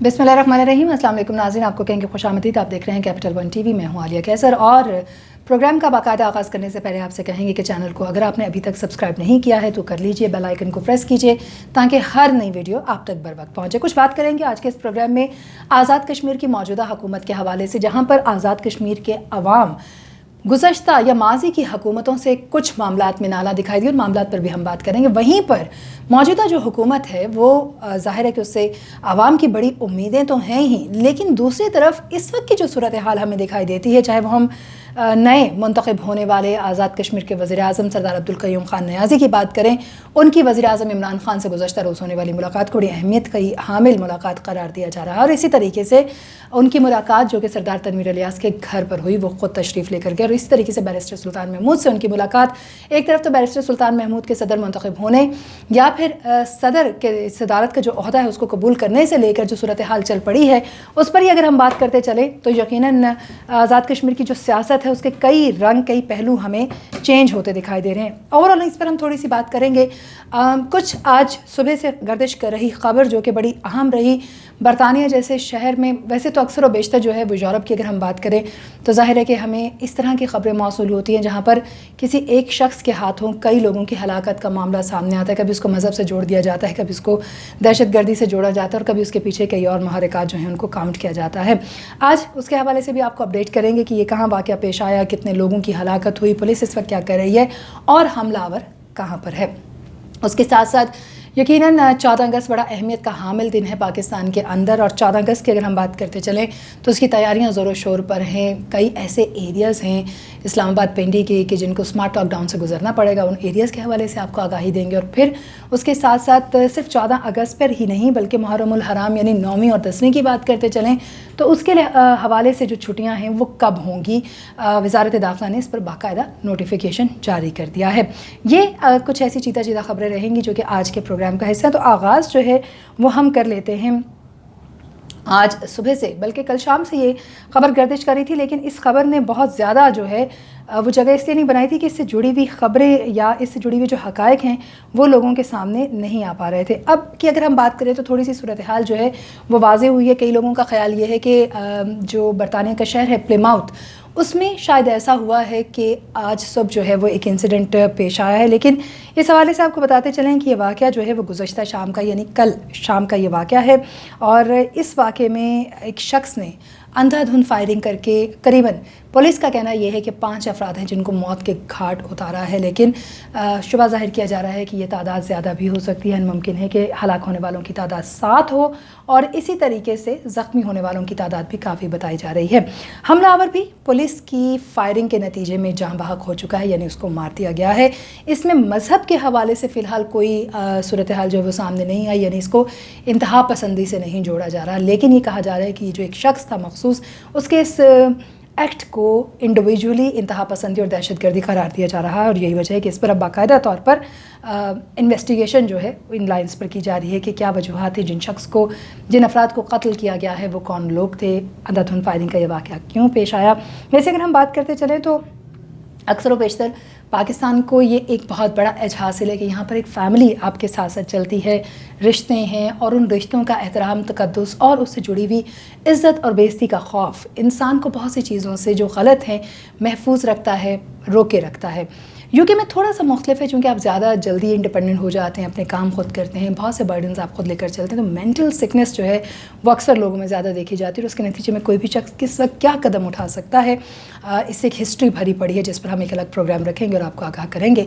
बिस्मिल्लाहिर्रहमानिर्रहीम। अस्सलाम वालेकुम नाज़रीन, आपको कहेंगे खुशामदीद। आप देख रहे हैं कैपिटल वन टीवी। मैं हूँ आलिया कैसर और प्रोग्राम का बाकायदा आगाज़ करने से पहले आपसे कहेंगे कि चैनल को अगर आपने अभी तक सब्सक्राइब नहीं किया है तो कर लीजिए, बेल आइकन को प्रेस कीजिए ताकि हर नई वीडियो आप तक बर वक्त पहुँचे। कुछ बात करेंगे आज के इस प्रोग्राम में आज़ाद कश्मीर की मौजूदा हुकूमत के हवाले से, जहाँ पर आज़ाद कश्मीर के अवाम गुज़श्ता या माजी की हुकूमतों से कुछ मामलात में नाला दिखाई दी और मामलात पर भी हम बात करेंगे। वहीं पर मौजूदा जो हुकूमत है वो ज़ाहिर है कि उससे आवाम की बड़ी उम्मीदें तो हैं ही, लेकिन दूसरी तरफ इस वक्त की जो सूरत हाल हमें दिखाई देती है, चाहे वो हम नए मुंतखब होने वाले आज़ाद कश्मीर के वज़ीर-ए-आज़म सरदार अब्दुल क़य्यूम ख़ान नियाज़ी की बात करें, उनकी वज़ीर-ए-आज़म इमरान ख़ान से गुज़श्ता रोज़ होने वाली मुलाकात को बड़ी अहमियत की हामिल मुलाकात करार दिया जा रहा है। और इसी तरीके से उनकी मुलाकात जो कि सरदार तनवीर इलियास के घर पर हुई, वो ख़ुद तशरीफ़ लेकर गए। और इसी तरीके से बैरिस्टर सुल्तान महमूद से उनकी मुलाकात, एक तरफ तो बैरिस्टर सुल्तान महमूद के सदर मुंतखब होने या फिर सदर के सदारत का जो ओहदा है उसको कबूल करने से लेकर जो सूरत हाल चल पड़ी है उस पर ही अगर हम बात करते चलें तो यकीनन आज़ाद कश्मीर की जो सियासत है उसके कई रंग, कई पहलू हमें चेंज होते दिखाई दे रहे हैं। ओवरऑल इस पर हम थोड़ी सी बात करेंगे। कुछ आज सुबह से गर्दिश कर रही खबर जो कि बड़ी अहम रही, बरतानिया जैसे शहर में, वैसे तो अक्सर व बेशतर जो है वो यूरोप की अगर हम बात करें तो ज़ाहिर है कि हमें इस तरह की खबरें मौसूल होती हैं जहाँ पर किसी एक शख्स के हाथों कई लोगों की हलाकत का मामला सामने आता है। कभी उसको मज़हब से जोड़ दिया जाता है, कभी उसको दहशत गर्दी से जोड़ा जाता है और कभी उसके पीछे कई और महरक़ात जो हैं उनको काउंट किया जाता है। आज उसके हवाले से भी आपको अपडेट करेंगे कि ये कहाँ वाक़या पेश आया, कितने लोगों की हलाकत हुई, पुलिस इस वक्त क्या कर रही है और हमलावर कहाँ पर है। उसके साथ साथ यकीनन 14 अगस्त बड़ा अहमियत का हामिल दिन है पाकिस्तान के अंदर, और 14 अगस्त की अगर हम बात करते चलें तो उसकी तैयारियां ज़ोरों शोर पर हैं। कई ऐसे एरियाज़ हैं इस्लामाबाद पिंडी के कि जिनको स्मार्ट लॉकडाउन से गुजरना पड़ेगा। उन एरियाज़ के हवाले से आपको आगाही देंगे। और फिर उसके साथ साथ सिर्फ 14 अगस्त पर ही नहीं बल्कि मुहर्रम उल हराम यानी 9वीं और 10वीं की बात करते चलें तो उसके हवाले से जो छुट्टियाँ हैं वो कब होंगी, वज़ारत दाखिला ने इस पर बाकायदा नोटिफिकेशन जारी कर दिया है। ये कुछ ऐसी चीता चीता खबरें रहेंगी जो कि आज के प्रोग्राम का हिस्सा। तो आगाज़ जो है वो हम कर लेते हैं आज सुबह से, बल्कि कल शाम से ये खबर गर्दिश करी थी, लेकिन इस खबर ने बहुत ज़्यादा जो है वो जगह इसलिए नहीं बनाई थी कि इससे जुड़ी हुई खबरें या इससे जुड़ी हुई जो हक़ाइक़ हैं वो लोगों के सामने नहीं आ पा रहे थे। अब की अगर हम बात करें तो थोड़ी सी सूरत हाल जो है वो वाज़ेह हुई है। कई लोगों का ख्याल ये है कि जो बरतानिया का शहर है प्लिमाउथ, उसमें शायद ऐसा हुआ है कि आज सुबह जो है वो एक इंसिडेंट पेश आया है। लेकिन इस हवाले से आपको बताते चलें कि ये वाक़या जो है वो गुज़श्ता शाम का यानी कल शाम का ये वाक़या है। और इस वाक़े में एक शख्स ने अंधाधुंध फायरिंग करके करीबन, पुलिस का कहना यह है कि 5 अफराद हैं जिनको मौत के घाट उतारा है, लेकिन शुबा ज़ाहिर किया जा रहा है कि ये तादाद ज़्यादा भी हो सकती है। मुमकिन है कि हलाक होने वालों की तादाद 7 हो और इसी तरीके से ज़ख्मी होने वालों की तादाद भी काफ़ी बताई जा रही है। हमलावर भी पुलिस की फायरिंग के नतीजे में जाँ बहक हो चुका है, यानी उसको मार दिया गया है। इसमें मज़हब के हवाले से फ़िलहाल कोई सूरत हाल जो है वो सामने नहीं आई, यानी इसको इंतहा पसंदी से नहीं जोड़ा जा रहा। लेकिन ये कहा जा रहा है कि जो एक शख्स था मखसूस, उसके इस एक्ट को इंडिविजुअली इंतहा पसंदी और दहशत गर्दी करार दिया जा रहा है। और यही वजह है कि इस पर अब बाकायदा तौर पर इन्वेस्टिगेशन जो है इन लाइंस पर की जा रही है कि क्या वजूहात थी, जिन अफराद को कत्ल किया गया है वो कौन लोग थे, अंधाधुंध फायरिंग का ये वाक़या क्यों पेश आया। वैसे अगर हम बात करते चलें तो अक्सर व बेशतर पाकिस्तान को ये एक बहुत बड़ा एज हासिल है कि यहाँ पर एक फ़ैमिली आपके साथ साथ चलती है, रिश्ते हैं और उन रिश्तों का एहतराम, तकद्दुस और उससे जुड़ी हुई इज़्ज़त और बेइज़्ज़ती का खौफ इंसान को बहुत सी चीज़ों से जो गलत हैं महफूज रखता है, रोके रखता है। यूके में थोड़ा सा मुख्तलिफ है क्योंकि आप ज़्यादा जल्दी इंडिपेंडेंट हो जाते हैं, अपने काम खुद करते हैं, बहुत से बर्डन्स आप खुद लेकर चलते हैं, तो मेंटल सिकनेस जो है वो अक्सर लोगों में ज़्यादा देखी जाती है। और उसके नतीजे में कोई भी शख्स किस वक्त क्या कदम उठा सकता है, इससे एक हिस्ट्री भरी पड़ी है जिस पर हम एक अलग प्रोग्राम रखेंगे और आपको आगाह करेंगे।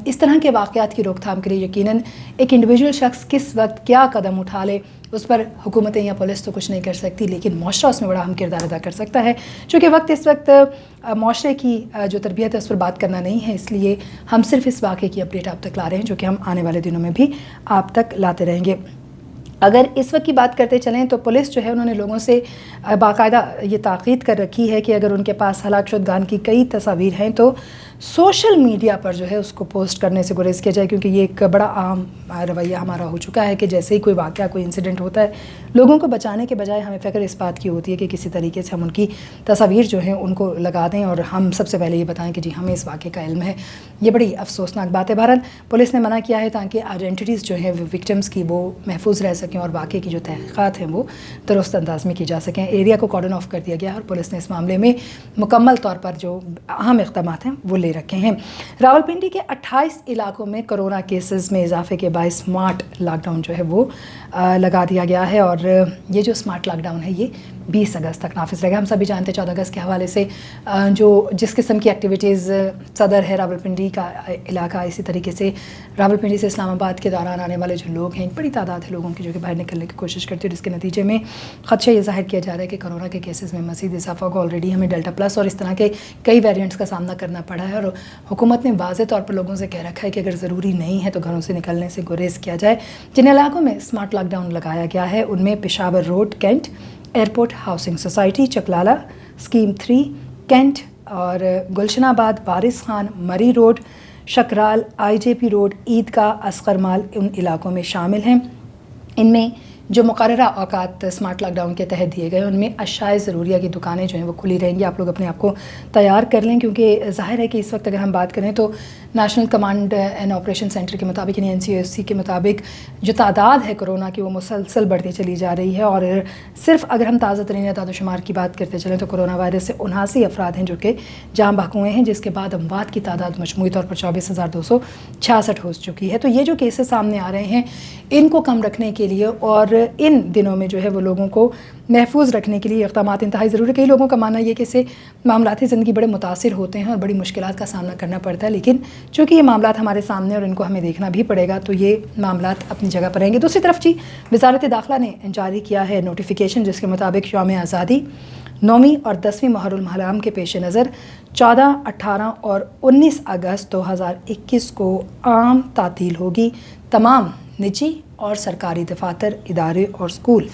इस तरह के वाक़यात की रोकथाम के लिए यकीनन एक इंडिविजुअल शख्स किस वक्त क्या कदम उठा ले उस पर हुकूमतें या पुलिस तो कुछ नहीं कर सकती, लेकिन मुआशरा उसमें बड़ा अहम किरदार अदा कर सकता है। चूँकि वक्त इस वक्त मुआशरे की जो तरबियत है उस पर बात करना नहीं है, इसलिए हम सिर्फ इस वाक़े की अपडेट आप तक ला रहे हैं जो कि हम आने वाले दिनों में भी आप तक लाते रहेंगे। अगर इस वक्त की बात करते चलें तो पुलिस जो है उन्होंने लोगों से बाकायदा ये ताक़ीद कर रखी है कि अगर उनके पास हलाक शुदगान की कई तस्वीर हैं तो सोशल मीडिया पर जो है उसको पोस्ट करने से गुरेज किया जाए, क्योंकि ये एक बड़ा आम रवैया हमारा हो चुका है कि जैसे ही कोई वाक़या, कोई इंसिडेंट होता है, लोगों को बचाने के बजाय हमें फ़िक्र इस बात की होती है कि किसी तरीके से हम उनकी तस्वीर जो है उनको लगा दें और हम सबसे पहले ये बताएं कि जी हमें इस वाक़े का इल्म है। ये बड़ी अफसोसनाक बात है। बहरहाल पुलिस ने मना किया है ताकि आइडेंटिटीज़ जो है विक्टिम्स की वो महफूज रह सकें और वाक़े की जो तहक़ीक़ात हैं वो दुरुस्त अंदाज में की जा सकें। एरिया को कॉर्डन ऑफ कर दिया गया है और पुलिस ने इस मामले में मुकम्मल तौर पर जो अहम इक़दाम हैं वो ले रखे हैं। रावलपिंडी के 28 इलाकों में कोरोना केसेस में इजाफे के बायस स्मार्ट लॉकडाउन जो है वो लगा दिया गया है और ये जो स्मार्ट लॉकडाउन है ये 20 अगस्त तक नाफिज रहेगा। हम सभी जानते हैं 14 अगस्त के हवाले से जो जिस किस्म की एक्टिविटीज़ सदर है रावलपिंडी का इलाका, इसी तरीके से रावलपिंडी से इस्लामाबाद के दौरान आने वाले जो लोग हैं, एक बड़ी तादाद है लोगों की जो कि बाहर निकलने की कोशिश करती है, जिसके नतीजे में खदशा ये ज़ाहिर किया जा रहा है कि कोरोना के केसेस में मज़ीद इजाफा होगा। ऑलरेडी हमें डेल्टा प्लस और इस तरह के कई वेरिएंट्स का सामना करना पड़ा है और हुकूमत ने वाज़ेह तौर पर लोगों से कह रखा है कि अगर ज़रूरी नहीं है तो घरों से निकलने से गुरेज किया जाए। जिन इलाकों में स्मार्ट लॉकडाउन लगाया गया है उनमें Peshawar road cantt, airport housing society Chaklala, scheme 3 cantt और Gulshanabad, Waris Khan, Murree road, Shakral, IJP road, Eidgah, Asghar mall उन इलाकों में शामिल हैं। इनमें जो मुकर्ररा औकात स्मार्ट लॉकडाउन के तहत दिए गए उनमें अशाए ज़रूरिया की दुकानें जो हैं वो खुली रहेंगी। आप लोग अपने आप को तैयार कर लें क्योंकि ज़ाहिर है कि इस वक्त अगर हम बात करें तो national command and operation centre के मुताबिक यानी NCOC के मुताबिक जो तादाद है कोरोना की वो मुसलसल बढ़ती चली जा रही है और सिर्फ अगर हम ताज़ा तरीन दादो शुमार की बात करते चलें तो कोरोना वायरस से 79 अफराद हैं जो कि जाँ बहक हुए हैं, जिसके बाद अमवात की तादाद मजमूई तौर पर 24,266 हो चुकी है। तो ये जो केसेस सामने आ रहे हैं इनको कम रखने के लिए और इन दिनों में जो है वो लोगों को महफूज रखने के लिए इक़दाम इंतहाई ज़रूरी है। कई लोगों का मानना ये कि इससे मामलाती ज़िंदगी बड़े मुतासिर होते हैं और बड़ी मुश्किलात का सामना करना पड़ता है, लेकिन चूँकि ये मामलात हमारे सामने और इनको हमें देखना भी पड़ेगा तो ये मामलात अपनी जगह पर रहेंगे। दूसरी तरफ जी वज़ारत दाखिला ने जारी किया है नोटिफिकेशन जिसके मुताबिक यौम आज़ादी 9वीं और 10वीं मुहर्रम हराम के पेश नज़र 14, 18 और 19 अगस्त 2021 को आम तातील होगी। तमाम निजी और सरकारी दफातर, इदारे और स्कूल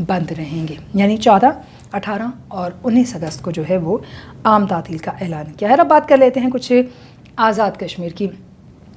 बंद रहेंगे। यानी 14, 18 और 19 अगस्त को जो है वो आम तातील का ऐलान किया है। अब बात कर लेते हैं कुछ आज़ाद कश्मीर की।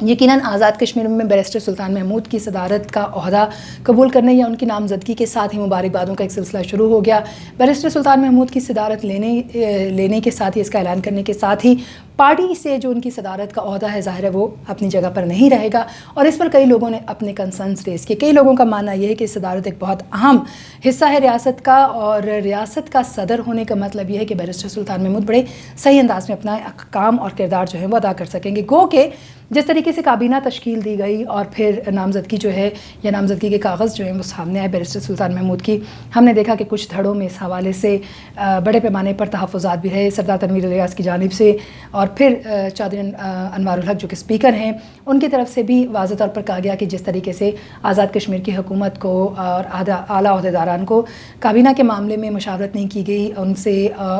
यकीनन आज़ाद कश्मीर में बैरिस्टर सुल्तान महमूद की सदारत का ओहदा कबूल करने या उनकी नामजदगी के साथ ही मुबारकबादों का एक सिलसिला शुरू हो गया। बैरिस्टर सुल्तान महमूद की सदारत लेने के साथ ही इसका ऐलान करने के साथ ही पार्टी से जो उनकी सदारत का ओहदा है ज़ाहिर है वो अपनी जगह पर नहीं रहेगा और इस पर कई लोगों ने अपने कंसर्न्स रेज़ किए। कई लोगों का मानना यह है कि सदारत एक बहुत अहम हिस्सा है रियासत का और रियासत का सदर होने का मतलब यह है कि बैरिस्टर सुल्तान महमूद बड़े सही अंदाज में अपना काम और किरदार जो है वो अदा कर सकेंगे। गो के जिस तरीके से काबीना तश्कील दी गई और फिर नामजदगी जो है या नामजदगी के कागज़ जो हैं वो सामने आए बैरिस्टर सुल्तान महमूद की, हमने देखा कि कुछ धड़ों में इस हवाले से बड़े पैमाने पर तहफ़्फ़ुज़ात भी रहे सरदार तनवीर इलियास की जानिब से और फिर चौधरी अनवारुल हक जो कि स्पीकर हैं उनकी तरफ से भी वाज़ेह तौर पर कहा गया कि जिस तरीके से आज़ाद कश्मीर की हुकूमत को और आला ओहदेदारान को काबीना के मामले में मुशावरत नहीं की गई, उनसे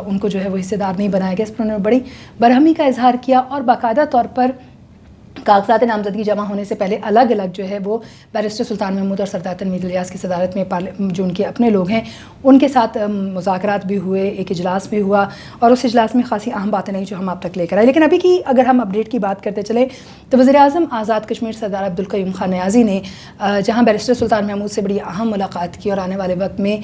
उनको जो है वो हिस्सेदार नहीं बनाया गया, इस पर उन्होंने बड़ी बरहमी का इजहार किया और बाकायदा तौर पर कागजात नामजदगी जमा होने से पहले अलग अलग जो है वो बैरिस्टर सुल्तान महमूद और सरदार तनवीर इलियास की सदारत में जो उनके अपने लोग हैं उनके साथ मुज़ाकरात भी हुए, एक इजलास भी हुआ और उस इजलास में खासी अहम बातें नहीं जो हम आप तक लेकर आए। लेकिन अभी की अगर हम अपडेट की बात करते चले तो वज़ीर-ए-आज़म आज़ाद कश्मीर सरदार अब्दुल कयूम खान नियाज़ी ने जहाँ बैरिस्टर सुल्तान महमूद से बड़ी अहम मुलाकात की और आने वाले वक्त में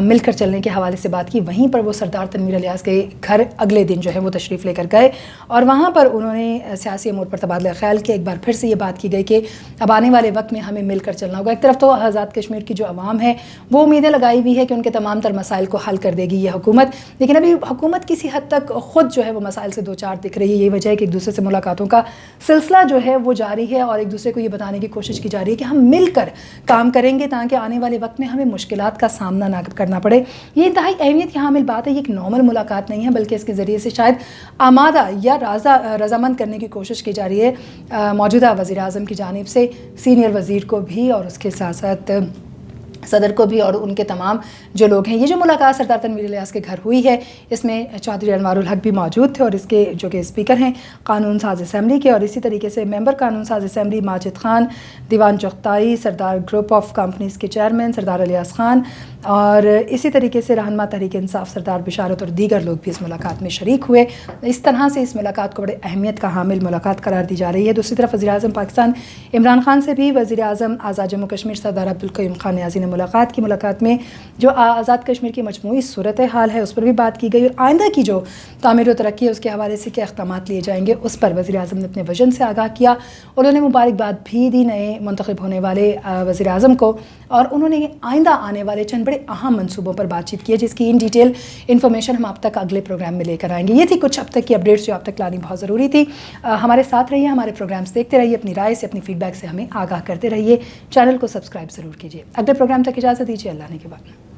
मिलकर चलने के हवाले से बात की, वहीं पर वो सरदार तनवीर इलियास के घर अगले दिन जो है वो तशरीफ़ लेकर गए और वहाँ पर उन्होंने सियासी अमूर पर तबादला ख्याल किया। एक बार फिर से ये बात की गई कि अब आने वाले वक्त में हमें मिलकर चलना होगा। एक तरफ तो आज़ाद कश्मीर की जो आवाम है वो उम्मीदें लगाई हुई है कि उनके तमाम तर मसाइल को हल कर देगी ये हुकूमत, लेकिन अभी हुकूमत किसी हद तक ख़ुद जो है वो मसाइल से दो चार दिख रही है। यही वजह है कि एक दूसरे से मुलाकातों का सिलसिला जो है वो जारी है और एक दूसरे को ये बताने की कोशिश की जा रही है कि हम मिलकर काम करेंगे ताकि आने वाले वक्त में हमें मुश्किलात का सामना ना करना पड़े। ये इंतहाई अहमियत की हामिल बात है। ये एक नॉर्मल मुलाकात नहीं है बल्कि इसके ज़रिए से शायद आमादा या रजामंद करने की कोशिश की जा रही है मौजूदा वज़ीर-ए-आज़म की जानिब से सीनियर वज़ीर को भी और उसके साथ साथ सदर को भी और उनके तमाम जो लोग हैं। ये जो मुलाकात सरदार तनवीर इलियास के घर हुई है इसमें चौधरी अनवारुल हक भी मौजूद थे और इसके जो कि स्पीकर हैं कानून साज असम्बली के और इसी तरीके से मेंबर कानून साज assembly Majid Khan, Diwan Chughtai, Sardar group of companies के चेयरमैन सरदार इलियास खान और इसी तरीके से रहनुमा तहरीक इंसाफ सरदार बिशारत और दीगर लोग भी इस मुलाकात में शरीक हुए। इस तरह से इस मुलाकात को बड़े अहमियत का हामिल मुलाकात करार दी जा रही है। दूसरी तरफ वज़ीर-ए-आज़म पाकिस्तान इमरान खान से भी वज़ीर-ए-आज़म आज़ाद जम्मू कश्मीर सरदार अब्दुल कयूम खान नियाज़ी ने ملاقات میں جو آزاد کشمیر کی مجموعی صورتحال ہے اس پر بھی بات کی گئی، اور آئندہ کی جو تعمیر و ترقی ہے اس کے حوالے سے کیا اقدامات لیے جائیں گے اس پر وزیر اعظم نے اپنے وژن سے آگاہ کیا۔ انہوں نے مبارکباد بھی دی نئے منتخب ہونے والے وزیر اعظم کو، اور انہوں نے آئندہ آنے والے چند بڑے اہم منصوبوں پر بات چیت کی ہے جس کی ان ڈیٹیل انفارمیشن ہم آپ تک اگلے پروگرام میں لے کر آئیں گے۔ یہ تھی کچھ اب تک کی اپڈیٹس جو آپ تک لانی بہت ضروری تھی۔ ہمارے ساتھ رہیے، ہمارے پروگرامز دیکھتے رہیے، اپنی رائے سے، اپنی فیڈ بیک سے ہمیں آگاہ کرتے رہیے، چینل کو سبسکرائب ضرور کیجیے۔ اگلے پروگرام تک اجازت دیجیے، اللہ نے کے بعد۔